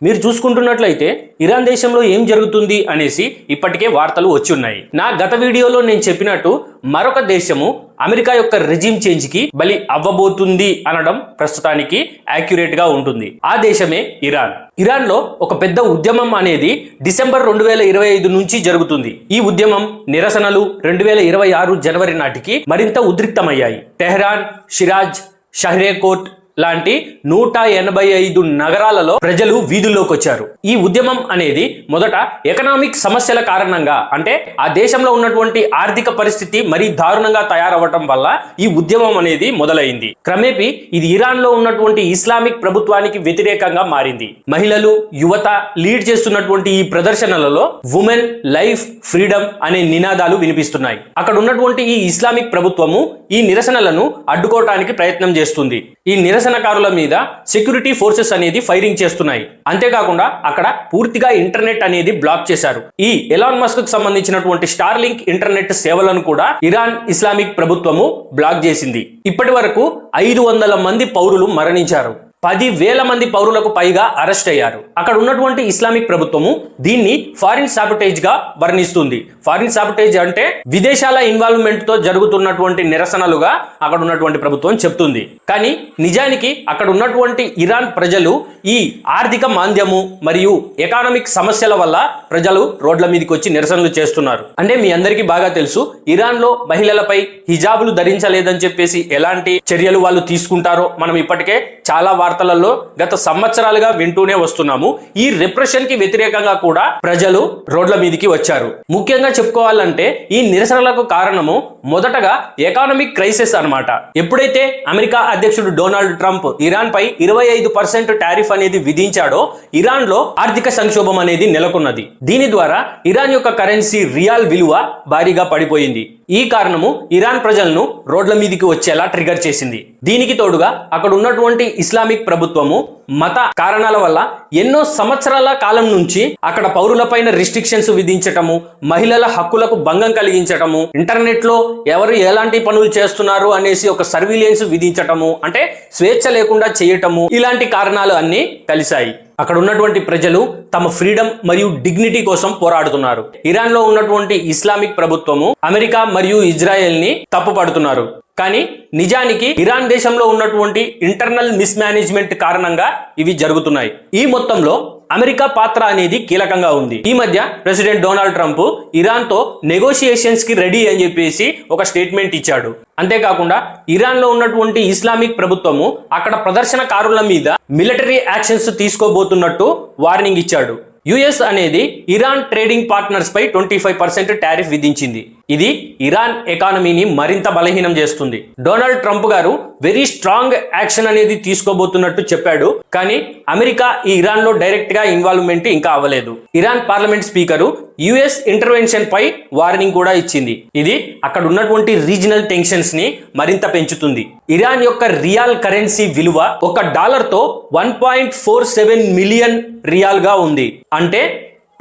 మీరు చూసుకుంటున్నట్లయితే ఇరాన్ దేశంలో ఏం జరుగుతుంది అనేసి ఇప్పటికే వార్తలు వచ్చి ఉన్నాయి. నా గత వీడియోలో నేను చెప్పినట్టు మరొక దేశము అమెరికా యొక్క రెజిమ్ చేంజ్ కి బలి అవ్వబోతుంది అనడం ప్రస్తుతానికి యాక్యురేట్ గా ఉంటుంది. ఆ దేశమే ఇరాన్. ఇరాన్ లో ఒక పెద్ద ఉద్యమం అనేది డిసెంబర్ 2025 నుంచి జరుగుతుంది. ఈ ఉద్యమం నిరసనలు 2026 జనవరి నాటికి మరింత ఉద్రిక్తమయ్యాయి. టెహ్రాన్, షిరాజ్, షహ్రేకోట్ లాంటి 185 నగరాలలో ప్రజలు వీధుల్లోకి వచ్చారు. ఈ ఉద్యమం అనేది మొదట ఎకనామిక్ సమస్యల కారణంగా, అంటే ఆ దేశంలో ఉన్నటువంటి ఆర్థిక పరిస్థితి మరీ దారుణంగా తయారవటం వల్ల ఈ ఉద్యమం అనేది మొదలైంది. క్రమేపీ ఇది ఇరాన్ లో ఉన్నటువంటి ఇస్లామిక్ ప్రభుత్వానికి వ్యతిరేకంగా మారింది. మహిళలు, యువత లీడ్ చేస్తున్నటువంటి ఈ ప్రదర్శనలలో ఉమెన్, లైఫ్, ఫ్రీడమ్ అనే నినాదాలు వినిపిస్తున్నాయి. అక్కడ ఉన్నటువంటి ఈ ఇస్లామిక్ ప్రభుత్వము ఈ నిరసనలను అడ్డుకోవటానికి ప్రయత్నం చేస్తుంది. ఈ నిరసనకారుల మీద సెక్యూరిటీ ఫోర్సెస్ అనేది ఫైరింగ్ చేస్తున్నాయి. అంతేకాకుండా అక్కడ పూర్తిగా ఇంటర్నెట్ అనేది బ్లాక్ చేశారు. ఈ ఎలాన్ మస్క్ కు సంబంధించినటువంటి స్టార్లింక్ ఇంటర్నెట్ సేవలను కూడా ఇరాన్ ఇస్లామిక్ ప్రభుత్వము బ్లాక్ చేసింది. ఇప్పటి వరకు 500 మంది పౌరులు మరణించారు. 10,000 మంది పౌరులకు పైగా అరెస్ట్ అయ్యారు. అక్కడ ఉన్నటువంటి ఇస్లామిక్ ప్రభుత్వము దీన్ని ఫారిన్ సాబిటేజ్ గా వర్ణిస్తుంది. ఫారిన్ సాబిటేజ్ అంటే విదేశాల ఇన్వాల్వ్మెంట్ తో జరుగుతున్నటువంటి నిరసనలుగా అక్కడ ఉన్నటువంటి ప్రభుత్వం చెప్తుంది. కానీ నిజానికి అక్కడ ఉన్నటువంటి ఇరాన్ ప్రజలు ఈ ఆర్థిక మాంద్యము మరియు ఎకానమిక్ సమస్యల వల్ల ప్రజలు రోడ్ల మీదకి వచ్చి నిరసనలు చేస్తున్నారు. అంటే మీ అందరికీ బాగా తెలుసు, ఇరాన్ లో మహిళలపై హిజాబులు ధరించలేదని చెప్పేసి ఎలాంటి చర్యలు వాళ్ళు తీసుకుంటారో మనం ఇప్పటికే చాలా వార్తలలో గత సంవత్సరాలుగా వింటూనే వస్తున్నాము. ఈ రిప్రెషన్ కి వ్యతిరేకంగా కూడా ప్రజలు రోడ్ల మీదకి వచ్చారు. ముఖ్యంగా చెప్పుకోవాలంటే ఈ నిరసనలకు కారణము మొదటగా ఎకానమిక్ క్రైసిస్ అన్నమాట. ఎప్పుడైతే అమెరికా అధ్యక్షుడు డొనాల్డ్ ట్రంప్ ఇరాన్ పై 25% టారిఫ్ అనేది విధించాడో ఇరాన్ లో ఆర్థిక సంక్షోభం అనేది నెలకొన్నది. దీని ద్వారా ఇరాన్ యొక్క కరెన్సీ రియాల్ విలువ భారీగా పడిపోయింది. ఈ కారణము ఇరాన్ ప్రజలను రోడ్ల మీదకి వచ్చేలా ట్రిగర్ చేసింది. దీనికి తోడుగా అక్కడ ఉన్నటువంటి ఇస్లామిక్ ప్రభుత్వము మత కారణాల వల్ల ఎన్నో సంవత్సరాల కాలం నుంచి అక్కడ పౌరులపైన రిస్ట్రిక్షన్స్ విధించటము, మహిళల హక్కులకు భంగం కలిగించటము, ఇంటర్నెట్ లో ఎవరు ఎలాంటి పనులు చేస్తున్నారు అనేసి ఒక సర్విలియన్స్ విధించటము, అంటే స్వేచ్ఛ లేకుండా చేయటము, ఇలాంటి కారణాలు అన్ని కలిశాయి. అక్కడ ఉన్నటువంటి ప్రజలు తమ ఫ్రీడమ్ మరియు డిగ్నిటీ కోసం పోరాడుతున్నారు. ఇరాన్ లో ఉన్నటువంటి ఇస్లామిక్ ప్రభుత్వము అమెరికా మరియు ఇజ్రాయెల్ ని తప్పుపడుతున్నారు. కానీ నిజానికి ఇరాన్ దేశంలో ఉన్నటువంటి ఇంటర్నల్ మిస్మేనేజ్మెంట్ కారణంగా ఇవి జరుగుతున్నాయి. ఈ మొత్తంలో అమెరికా పాత్ర అనేది కీలకంగా ఉంది. ఈ మధ్య ప్రెసిడెంట్ డొనాల్డ్ ట్రంప్ ఇరాన్ తో నెగోషియేషన్స్ కి రెడీ అని చెప్పేసి ఒక స్టేట్మెంట్ ఇచ్చాడు. అంతేకాకుండా ఇరాన్ లో ఉన్నటువంటి ఇస్లామిక్ ప్రభుత్వము అక్కడ ప్రదర్శనకారుల మీద మిలిటరీ యాక్షన్స్ తీసుకోబోతున్నట్టు వార్నింగ్ ఇచ్చాడు. యుఎస్ అనేది ఇరాన్ ట్రేడింగ్ పార్ట్నర్స్ పై 25% టారిఫ్ విధించింది. ఇది ఇరాన్ ఎకానమీని మరింత బలహీనం చేస్తుంది. డొనాల్డ్ ట్రంప్ గారు వెరీ స్ట్రాంగ్ యాక్షన్ అనేది తీసుకోబోతున్నట్టు చెప్పాడు. కానీ అమెరికా ఈ ఇరాన్ లో డైరెక్ట్ గా ఇన్వాల్వ్మెంట్ ఇంకా అవ్వలేదు. Iran parliament speaker US intervention పై వార్నింగ్ కూడా ఇచ్చింది. ఇది అక్కడ ఉన్నటువంటి రీజనల్ టెన్షన్స్ ని మరింత పెంచుతుంది. ఇరాన్ యొక్క రియాల్ కరెన్సీ విలువ $1 తో 1.47 మిలియన్ రియాల్ గా ఉంది. అంటే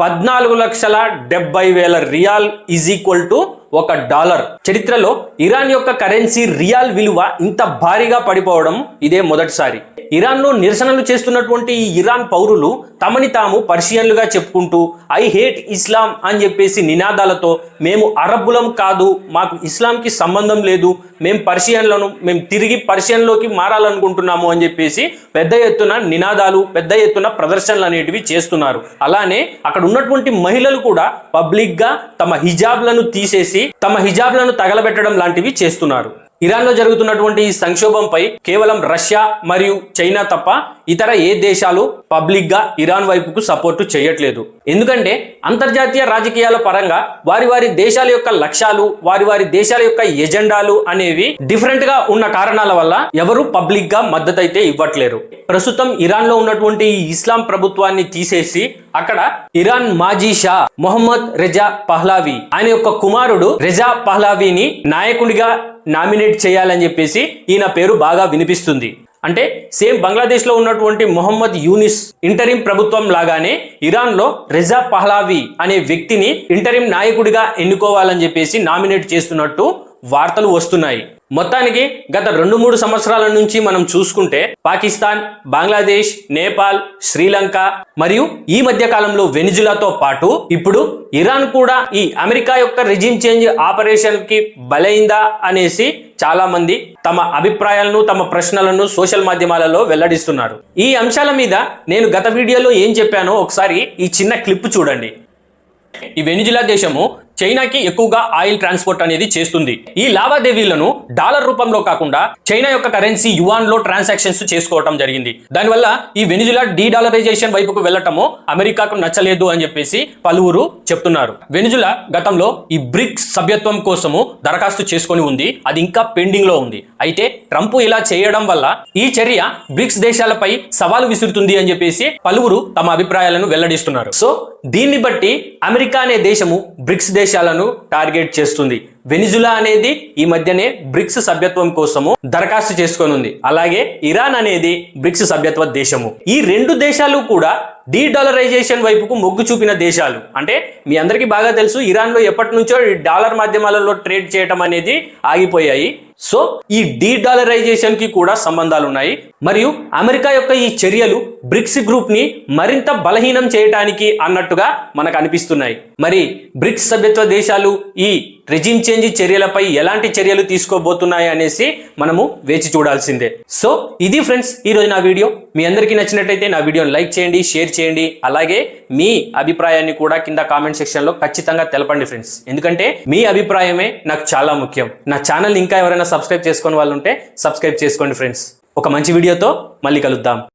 14,70,000 రియాల్ ఈజ్ ఈక్వల్ టు $1. చరిత్రలో ఇరాన్ యొక్క కరెన్సీ రియాల్ విలువ ఇంత భారీగా పడిపోవడం ఇదే మొదటిసారి. ఇరాన్ లో నిరసనలు చేస్తున్నటువంటి ఈ ఇరాన్ పౌరులు తమని తాము పర్షియన్లుగా చెప్పుకుంటూ ఐ హేట్ ఇస్లాం అని చెప్పేసి నినాదాలతో మేము అరబ్బులం కాదు, మాకు ఇస్లాంకి సంబంధం లేదు, మేము పర్షియన్లను, మేము తిరిగి పర్షియన్లోకి మారాలనుకుంటున్నాము అని చెప్పేసి పెద్ద ఎత్తున నినాదాలు, పెద్ద ఎత్తున ప్రదర్శనలు అనేటివి చేస్తున్నారు. అలానే అక్కడ ఉన్నటువంటి మహిళలు కూడా పబ్లిక్ గా తమ హిజాబ్లను తీసేసి తమ హిజాబ్లను తగలబెట్టడం లాంటివి చేస్తున్నారు. ఇరాన్ లో జరుగుతున్నటువంటి ఈ సంక్షోభంపై కేవలం రష్యా మరియు చైనా తప్ప ఇతర ఏ దేశాలు పబ్లిక్ గా ఇరాన్ వైపుకు సపోర్టు చేయట్లేదు. ఎందుకంటే అంతర్జాతీయ రాజకీయాల పరంగా వారి వారి దేశాల యొక్క లక్ష్యాలు, వారి వారి దేశాల యొక్క ఎజెండాలు అనేవి డిఫరెంట్ గా ఉన్న కారణాల వల్ల ఎవరు పబ్లిక్ గా మద్దతు అయితే ఇవ్వట్లేరు. ప్రస్తుతం ఇరాన్ లో ఉన్నటువంటి ఈ ఇస్లాం ప్రభుత్వాన్ని తీసేసి అక్కడ ఇరాన్ మాజీ షా మొహమ్మద్ రెజా పహ్లావి ఆయన యొక్క కుమారుడు రెజా పహ్లావీని నాయకుడిగా నామినేట్ చేయాలని చెప్పేసి ఈయన పేరు బాగా వినిపిస్తుంది. అంటే సేమ్ బంగ్లాదేశ్ లో ఉన్నటువంటి మొహమ్మద్ యూనిస్ ఇంటరిం ప్రభుత్వం లాగానే ఇరాన్ లో రెజా పహ్లావి అనే వ్యక్తిని ఇంటరిం నాయకుడిగా ఎన్నుకోవాలని చెప్పేసి నామినేట్ చేస్తున్నట్టు వార్తలు వస్తున్నాయి. మొత్తానికి గత 2-3 సంవత్సరాల నుంచి మనం చూసుకుంటే పాకిస్తాన్, బంగ్లాదేశ్, నేపాల్, శ్రీలంక మరియు ఈ మధ్య కాలంలో వెనిజులాతో పాటు ఇప్పుడు ఇరాన్ కూడా ఈ అమెరికా యొక్క రెజిమ్ చేంజ్ ఆపరేషన్ కి బలైందా అనేసి చాలా మంది తమ అభిప్రాయాలను, తమ ప్రశ్నలను సోషల్ మాధ్యమాలలో వెల్లడిస్తున్నారు. ఈ అంశాల మీద నేను గత వీడియోలో ఏం చెప్పానో ఒకసారి ఈ చిన్న క్లిప్ చూడండి. ఈ వెనిజులా దేశము చైనాకి ఎక్కువగా ఆయిల్ ట్రాన్స్పోర్ట్ అనేది చేస్తుంది. ఈ లావాదేవీలను డాలర్ రూపంలో కాకుండా చైనా యొక్క కరెన్సీ యువాన్ లో ట్రాన్సాక్షన్స్ చేసుకోవటం జరిగింది. దానివల్ల ఈ వెనిజులా డీడాలరైజేషన్ వైపుకు వెళ్ళటము అమెరికాకు నచ్చలేదు అని చెప్పేసి పలువురు చెప్తున్నారు. వెనిజులా గతంలో ఈ బ్రిక్స్ సభ్యత్వం కోసము దరఖాస్తు చేసుకొని ఉంది. అది ఇంకా పెండింగ్ లో ఉంది. అయితే ట్రంప్ ఇలా చేయడం వల్ల ఈ చర్య బ్రిక్స్ దేశాలపై సవాలు విసురుతుంది అని చెప్పేసి పలువురు తమ అభిప్రాయాలను వెల్లడిస్తున్నారు. సో దీన్ని బట్టి అమెరికా అనే దేశము బ్రిక్స్ దేశాలను టార్గెట్ చేస్తుంది. వెనిజులా అనేది ఈ మధ్యనే బ్రిక్స్ సభ్యత్వం కోసము దరఖాస్తు చేసుకొని ఉంది. అలాగే ఇరాన్ అనేది బ్రిక్స్ సభ్యత్వ దేశము. ఈ 2 దేశాలు కూడా డీడాలరైజేషన్ వైపుకు మొగ్గు చూపిన దేశాలు. అంటే మీ అందరికీ బాగా తెలుసు, ఇరాన్ లో ఎప్పటి నుంచో డాలర్ మాధ్యమాలలో ట్రేడ్ చేయటం అనేది ఆగిపోయాయి. సో ఈ డీడాలరైజేషన్ కి కూడా సంబంధాలు ఉన్నాయి. మరియు అమెరికా యొక్క ఈ చర్యలు బ్రిక్స్ గ్రూప్ ని మరింత బలహీనం చేయడానికి అన్నట్టుగా మనకు అనిపిస్తున్నాయి. మరి బ్రిక్స్ సభ్యత్వ దేశాలు ఈ రెజిమ్ చేంజ్ చర్యలపై ఎలాంటి చర్యలు తీసుకోబోతున్నాయి అనేసి మనము వేచి చూడాల్సిందే. సో ఇది ఫ్రెండ్స్ ఈరోజు నా వీడియో. మీ అందరికీ నచ్చినట్టయితే నా వీడియోని లైక్ చేయండి, షేర్ చేయండి. అలాగే మీ అభిప్రాయాన్ని కూడా కింద కామెంట్ సెక్షన్ లో ఖచ్చితంగా తెలపండి ఫ్రెండ్స్. ఎందుకంటే మీ అభిప్రాయమే నాకు చాలా ముఖ్యం. నా ఛానల్ ఇంకా ఎవరైనా సబ్స్క్రైబ్ చేసుకునే వాళ్ళు ఉంటే సబ్స్క్రైబ్ చేసుకోండి ఫ్రెండ్స్. ఒక మంచి వీడియోతో మళ్ళీ కలుద్దాం.